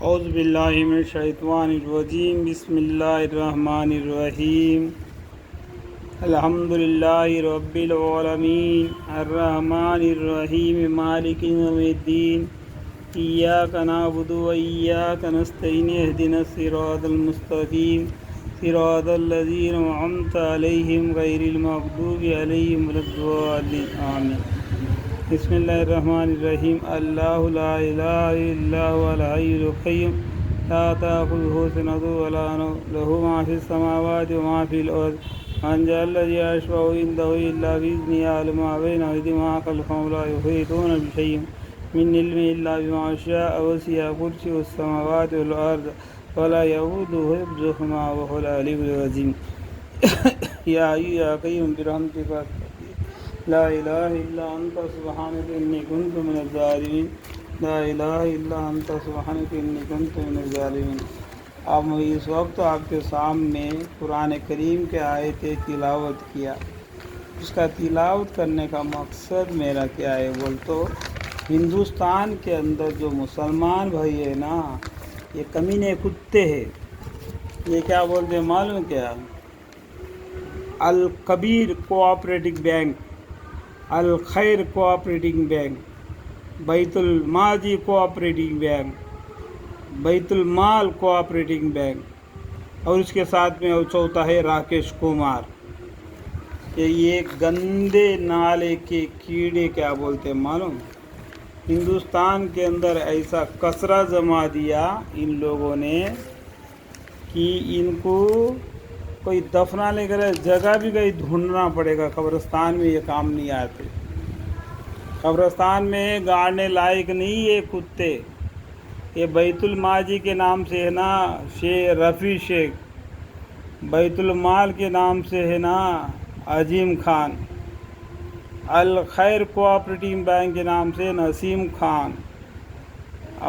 اعوذ باللہ من الشیطان الرجیم بسم اللہ الرحمن الرحیم الحمد للہ رب العالمین الرحمن الرحیم مالک یوم الدین ایاک نعبد و ایاک نستعین اہدنا الصراط المستقیم صراط الذین انعمت علیہم غیر المغضوب علیہم ولا الضالین آمین۔ بسم اللہ الرحمن الرحیم اللہ لا الہ الا هو الحی القیوم لا تأخذہ سنۃ ولا نوم لہ ما فی السماوات وما فی الارض من ذا الذی یشفع عنده الا بإذنہ یعلم ما بین ایدیہم وما خلفہم ولا یحیطون بشیء من علمہ الا بما شاء وسع کرسیہ السماوات والارض ولا یئودہ حفظہما وهو العلی العظیم۔ یا حی یا قیوم برحمتک لا الہ الا انت سبحانک انی کنت من الظالمین لا الہ الا انت سبحانک انی کنت من الظالمین۔ اب میں اس وقت آپ کے سامنے قرآن کریم کے آیت تلاوت کیا۔ اس کا تلاوت کرنے کا مقصد میرا کیا ہے بول تو ہندوستان کے اندر جو مسلمان بھائی ہے نا، یہ کمینے کتے ہیں۔ یہ کیا بولتے ہیں معلوم کیا؟ الکبیر کوآپریٹو بینک، الخیر کوآپریٹو بینک، بیت الماضی کوآپریٹو بینک، بیت المال کوآپریٹو بینک، اور اس کے ساتھ میں چوتھا ہے راکیش کمار۔ یہ گندے نالے کے کیڑے کیا بولتے ہیں معلوم؟ ہندوستان کے اندر ایسا کچرا جما دیا ان لوگوں نے کہ ان کو کوئی دفنانے کے لیے جگہ بھی کہیں ڈھونڈنا پڑے گا۔ قبرستان میں یہ کام نہیں آتے، قبرستان میں گاڑنے لائق نہیں یہ کتے۔ یہ بیت الماضی کے نام سے ہے نا رفیع شیخ، بیت المال کے نام سے ہے نا عظیم خان، الخیر کوآپریٹو بینک کے نام سے نسیم خان،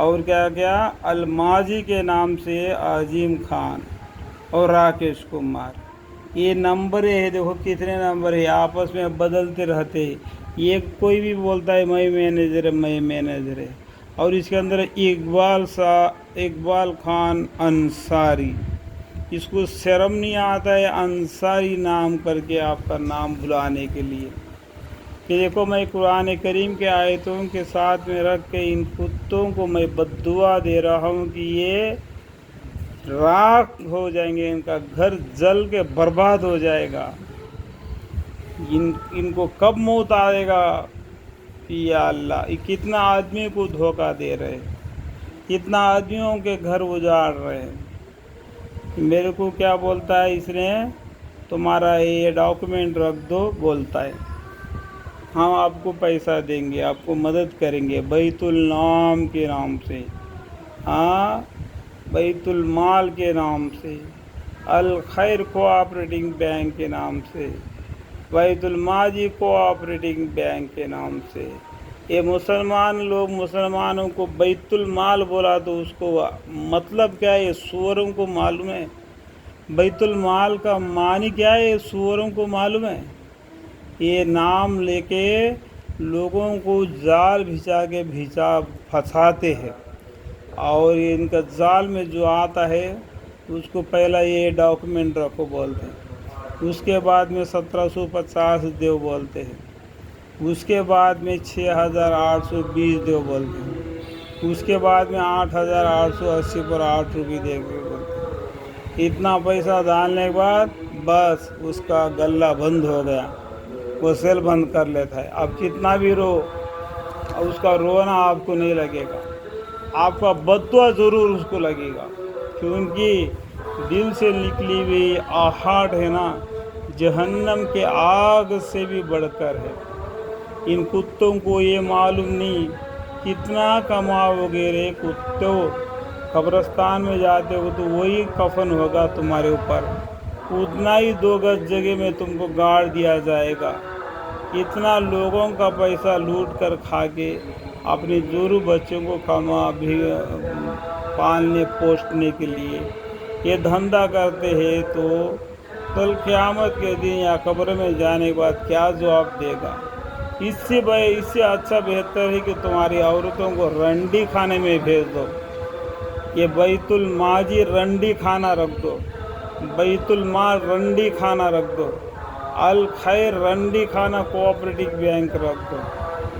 اور کیا الماضی کے نام سے عظیم خان اور راکیش کمار۔ یہ نمبر ہے، دیکھو کتنے نمبر ہے، آپس میں بدلتے رہتے ہیں۔ یہ کوئی بھی بولتا ہے میں مینیجر ہے، میں مینیجر ہے، اور اس کے اندر اقبال خان انصاری، اس کو شرم نہیں آتا ہے انصاری نام کر کے آپ کا نام بلانے کے لیے کہ دیکھو میں قرآن کریم کے آیتوں کے ساتھ میں رکھ کے ان کتوں کو میں بد دعا دے رہا ہوں کہ یہ راکھ ہو جائیں گے، ان کا گھر جل کے برباد ہو جائے گا۔ ان کو کب موت آئے گا؟ یا اللہ، یہ کتنا آدمی کو دھوکہ دے رہے، کتنا آدمیوں کے گھر اجاڑ رہے۔ میرے کو کیا بولتا ہے اس نے، تمہارا یہ ڈاکومنٹ رکھ دو، بولتا ہے ہم آپ کو پیسہ دیں گے، آپ کو مدد کریں گے بیت النام کے نام سے، ہاں بیت المال کے نام سے، الخیر کوآپریٹو بینک کے نام سے، بیت الماضی کوآپریٹو بینک کے نام سے۔ یہ مسلمان لوگ مسلمانوں کو بیت المال بولا تو اس کو مطلب کیا ہے؟ یہ سوروں کو معلوم ہے بیت المال کا معنی کیا ہے؟ یہ سوروں کو معلوم ہے۔ یہ نام لے کے لوگوں کو جال بھیجا کے پھنساتے ہیں، اور ان کا جال میں جو آتا ہے اس کو پہلا یہ ڈاکومنٹ رکھو بولتے ہیں، اس کے بعد میں 1750 دیو بولتے ہیں، اس کے بعد میں 6820 دیو بولتے ہیں، اس کے بعد میں 8880 پر 8 روپے دے کے بولتے ہیں۔ اتنا پیسہ ڈالنے کے بعد بس اس کا گلہ بند ہو گیا، وہ سیل بند کر لیتا ہے۔ اب کتنا بھی رو، اس کا رونا آپ کو نہیں لگے گا، آپ کا بد دعا ضرور اس کو لگے گا، کیونکہ دل سے نکلی ہوئی آہٹ ہے نا جہنم کے آگ سے بھی بڑھ کر ہے۔ ان کتوں کو یہ معلوم نہیں کتنا کماؤ گے رے کتوں، قبرستان میں جاتے ہو تو وہی کفن ہوگا تمہارے اوپر، اتنا ہی 2 گز جگہ میں تم کو گاڑ دیا جائے گا۔ اتنا لوگوں کا پیسہ لوٹ کر کھا کے اپنے جورو بچوں کو پالنے پوسنے کے لیے یہ دھندا کرتے ہیں، تو کل قیامت کے دن یا قبر میں جانے کے بعد کیا جواب دے گا؟ اس سے اچھا بہتر ہے کہ تمہاری عورتوں کو رنڈی کھانے میں بھیج دو، کہ بیت الماجی رنڈی کھانا رکھ دو، بیت المال رنڈی کھانا رکھ دو، الخیر رنڈی کھانا کوآپریٹو بینک رکھ دو۔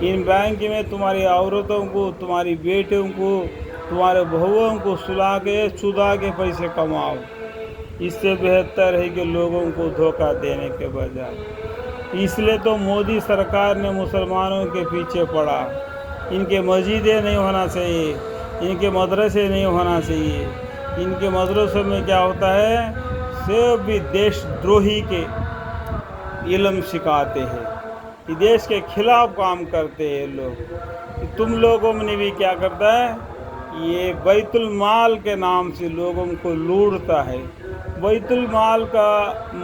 ان بینک میں تمہاری عورتوں کو، تمہاری بیٹوں کو، تمہارے بہوؤں کو سلا کے چدا کے پیسے کماؤ۔ اس سے بہتر ہے کہ لوگوں کو دھوکہ دینے کے بجائے۔ اس لیے تو مودی سرکار نے مسلمانوں کے پیچھے پڑا۔ ان کے مسجدیں نہیں ہونا چاہیے، ان کے مدرسے نہیں ہونا چاہیے۔ ان کے مدرسوں میں کیا ہوتا ہے؟ صرف بھی دیش دروہی کے علم سکھاتے ہیں، یہ دیش کے خلاف کام کرتے ہیں لوگ۔ تم لوگوں نے بھی کیا کرتا ہے؟ یہ بیت المال کے نام سے لوگوں کو لوٹتا ہے۔ بیت المال کا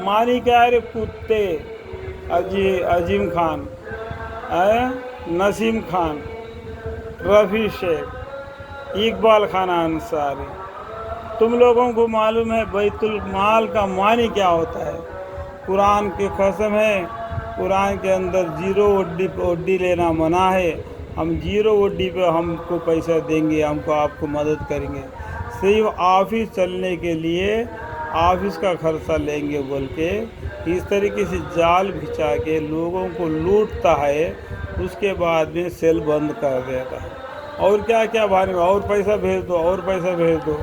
معنی کیا ہے؟ کتے، عظیم خان، نسیم خان، رفیع شیخ، اقبال خان انصاری، تم لوگوں کو معلوم ہے بیت المال کا معنی کیا ہوتا ہے؟ قرآن کی قسم ہے، قرآن کے اندر زیرو وڈی لینا منع ہے۔ ہم زیرو وڈی پہ ہم کو پیسہ دیں گے، ہم کو آپ کو مدد کریں گے، صرف آفس چلنے کے لیے آفس کا خرچہ لیں گے بول کے اس طریقے سے جال بچھا کے لوگوں کو لوٹتا ہے۔ اس کے بعد میں سیل بند کر دیتا ہے۔ اور کیا کیا بھانے، اور پیسہ بھیج دو، اور پیسہ بھیج دو،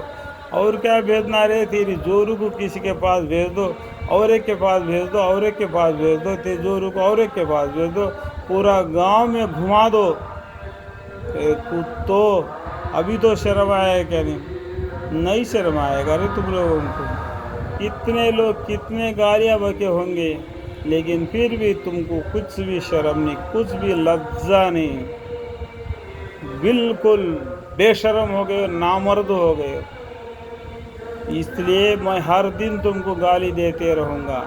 اور کیا بھیجنا رہے، تیری جورو کو کسی کے پاس بھیج دو، اور ایک کے پاس بھیج دو، اور ایک کے پاس بھیج دو، تیری جورو کو اور ایک کے پاس بھیج دو، پورا گاؤں میں گھما دو۔ کتو ابھی تو شرم آئے کیا نہیں شرم آئے گا رے تم لوگوں کو؟ کتنے لوگ کتنے گالیاں بکے ہوں گے، لیکن پھر بھی تم کو کچھ بھی شرم نہیں، کچھ بھی لجا نہیں، بالکل بے شرم ہو گئے، نامرد ہو گئے۔ اس لیے میں ہر دن تم کو گالی دیتے رہوں گا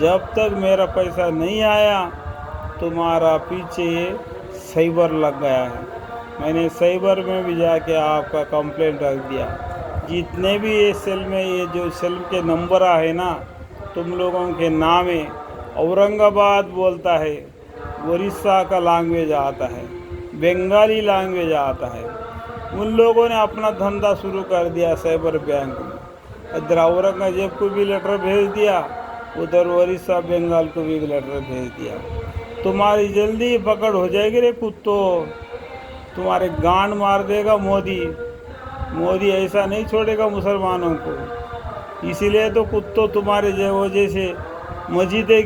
جب تک میرا پیسہ نہیں آیا۔ تمہارا پیچھے سائبر لگ گیا ہے، میں نے سائبر میں بھی جا کے آپ کا کمپلینٹ رکھ دیا۔ جتنے بھی یہ سیل میں یہ جو سیل کے نمبر آئے نا تم لوگوں کے نام ہے، اورنگ آباد بولتا ہے، اڑیسہ کا لینگویج آتا ہے، بنگالی لینگویج آتا ہے، ان لوگوں نے اپنا دھندا شروع کر دیا سائبر بینک میں۔ ادھر اورنگزیب کو بھی لیٹر بھیج دیا، ادھر اڑیسہ بنگال کو بھی لیٹر بھیج دیا۔ تمہاری جلدی پکڑ ہو جائے گی رے کتو، تمہارے گانڈ مار دے گا مودی۔ مودی ایسا نہیں چھوڑے گا مسلمانوں کو۔ اسی لیے تو کتوں تمہارے وجہ سے مسجدیں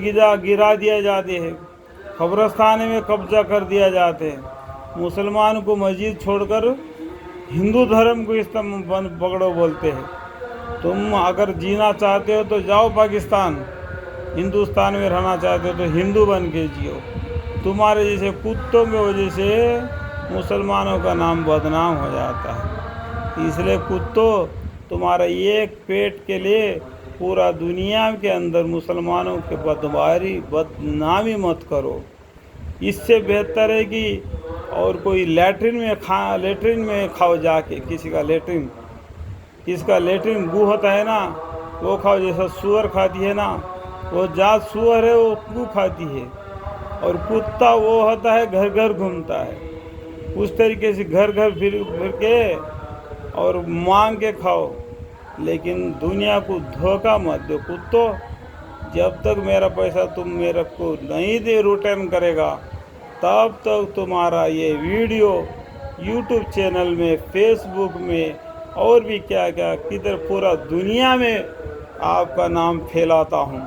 گرا دیا جاتے ہیں، قبرستان میں قبضہ کر دیا جاتے ہیں۔ مسلمان کو مسجد چھوڑ کر ہندو دھرم کو پکڑو بولتے ہیں۔ تم اگر جینا چاہتے ہو تو جاؤ پاکستان، ہندوستان میں رہنا چاہتے ہو تو ہندو بن کے جیو۔ تمہارے جیسے کتوں کی وجہ سے مسلمانوں کا نام بدنام ہو جاتا ہے۔ اس لیے کتوں تمہارا ایک پیٹ کے لیے پورا دنیا کے اندر مسلمانوں کے بدنامی مت کرو۔ اس سے بہتر ہے کہ اور کوئی لیٹرین میں کھاؤ جا کے، کسی کا لیٹرین گو ہوتا ہے نا وہ کھاؤ، جیسا سور کھاتی ہے نا، وہ ذات سور ہے وہ گو کھاتی ہے، اور کتا وہ ہوتا ہے گھر گھر گھومتا ہے۔ اس طریقے سے گھر گھر پھر کے اور مانگ کے کھاؤ، لیکن دنیا کو دھوکہ مت دو کتو۔ جب تک میرا پیسہ تم میرے کو نہیں ریٹرن کرے گا تب تک تمہارا یہ ویڈیو یوٹیوب چینل میں، فیس بک میں اور بھی کیا کیا کدھر پورا دنیا میں آپ کا نام پھیلاتا ہوں،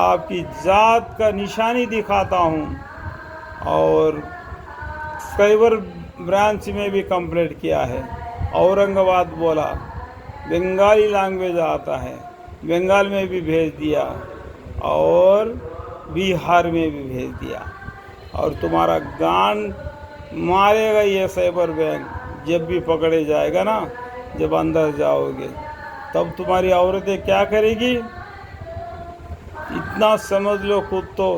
آپ کی ذات کا نشانی دکھاتا ہوں۔ اور سائبر برانچ میں بھی کمپلیٹ کیا ہے، اورنگ آباد بولا، بنگالی لینگویج آتا ہے، بنگال میں بھی بھیج دیا اور بہار میں بھی بھیج دیا۔ اور تمہارا گان مارے گا یہ سائبر بینک جب بھی پکڑے جائے گا نا، جب اندر جاؤ گے تب تمہاری عورتیں کیا کرے گی؟ اتنا سمجھ لو کتو۔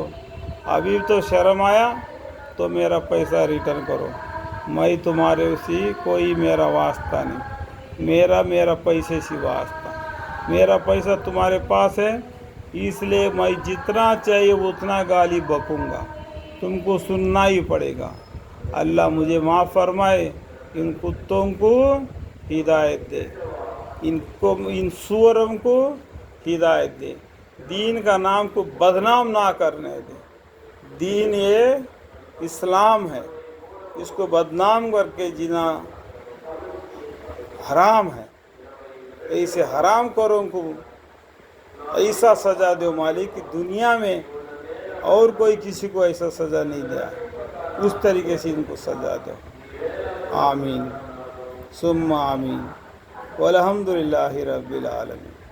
ابھی تو شرم آیا تو میرا پیسہ ریٹرن کرو، میں تمہارے اسی کوئی میرا واسطہ نہیں، میرا پیسے سے واسطہ، میرا پیسہ تمہارے پاس ہے، اس لیے میں جتنا چاہیے اتنا گالی بکوں گا، تم کو سننا ہی پڑے گا۔ اللہ مجھے معاف فرمائے، ان کتوں کو ہدایت دے، ان سوروں کو ہدایت دے، دین کا نام کو بدنام نہ کرنے دے۔ دین یہ اسلام ہے، اس کو بدنام کر کے جینا حرام ہے۔ ایسے حرام کروں کو ایسا سزا دو مالک کہ دنیا میں اور کوئی کسی کو ایسا سزا نہیں دیا، اس طریقے سے ان کو سزا دو۔ آمین ثم آمین والحمد للہ رب العالمین۔